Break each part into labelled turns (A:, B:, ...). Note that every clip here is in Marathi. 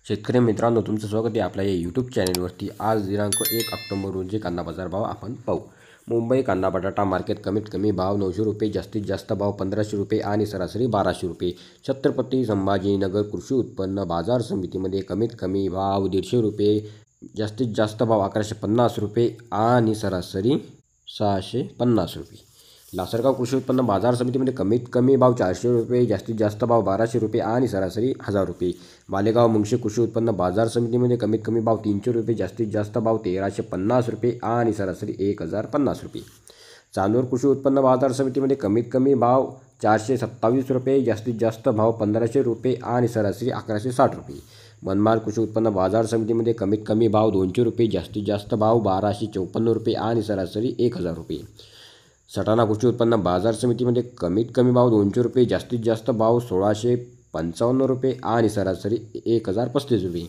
A: शेतकरी मित्रांनो, तुमचं स्वागत आहे आपल्या या यूट्यूब चॅनलवरती। आज दिनांक 1 ऑक्टोबर रोजी कांदा बाजार भाव आपण पाहू। मुंबई कांदा बटाटा मार्केट कमीत कमी भाव 900 रुपये, जास्तीत जास्त भाव 1500 रुपये आणि सरासरी 1200 रुपये। छत्रपती संभाजीनगर कृषी उत्पन्न बाजार समितीमध्ये कमीत कमी भाव 150 रुपये, जास्तीत जास्त भाव 1150 रुपये आणि सरासरी 650 रुपये। लासलगाव कृषी उत्पन्न बाजार समितीमध्ये कमीत कमी भाव 400 रुपये, जास्तीत जास्त भाव 1200 रुपये आणि सरासरी 1000 रुपये। मालेगाव मुंगशी कृषी उत्पन्न बाजार समितीमध्ये कमीत कमी भाव 300 रुपये, जास्तीत जास्त भाव 1350 रुपये आणि सरासरी 1050 रुपये। चांदूर कृषी उत्पन्न बाजार समितीमध्ये कमीत कमी भाव 427 रुपये, जास्तीत जास्त भाव 1500 रुपये आणि सरासरी 1160 रुपये। मनमाड कृषी उत्पन्न बाजार समितीमध्ये कमीत कमी भाव 200 रुपये, जास्तीत जास्त भाव 1254 रुपये आणि सरासरी 1000 रुपये। सटाणा कृषी उत्पन्न बाजार समितीमध्ये कमीत कमी भाव 200 रुपये, जास्तीत जास्त भाव 1655 रुपये आणि सरासरी 1035 रुपये।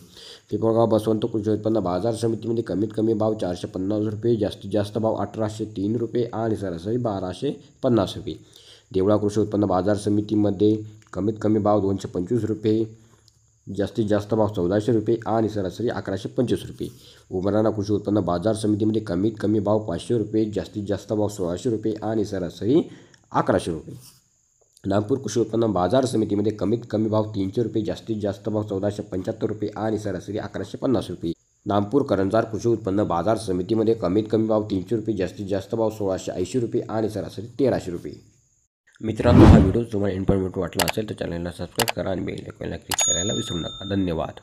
A: पिंपळगाव बसवंत कृषी उत्पन्न बाजार समितीमध्ये कमीत कमी भाव 450 रुपये, जास्तीत जास्त भाव 1803 रुपये आणि सरासरी 1250 रुपये। देवळा कृषी उत्पन्न बाजार समितीमध्ये कमीत कमी भाव 225 रुपये, जास्तीत जास्त भाव 1400 रुपये आणि सरासरी 1125 रुपये। उमराणा कृषी उत्पन्न बाजार समितीमध्ये कमीत कमी भाव 500 रुपये, जास्तीत जास्त भाव 1600 रुपये आणि सरासरी 1100 रुपये। नागपूर कृषी उत्पन्न बाजार समितीमध्ये कमीत कमी भाव 300 रुपये, जास्तीत जास्त भाव 1475 रुपये आणि सरासरी 1150 रुपये। नागपूर करंजार कृषी उत्पन्न बाजार समितीमध्ये कमीत कमी भाव 300 रुपये, जास्तीत जास्त भाव 1680 रुपये आणि सरासरी 1300 रुपये। मित्रांनो, हा व्हिडिओ तुम्हाला इन्फॉर्मेटिव्ह वाटला असेल तर चॅनलला सबस्क्राईब करा आणि बेल आयकॉनला क्लिक करायला विसरू नका। धन्यवाद।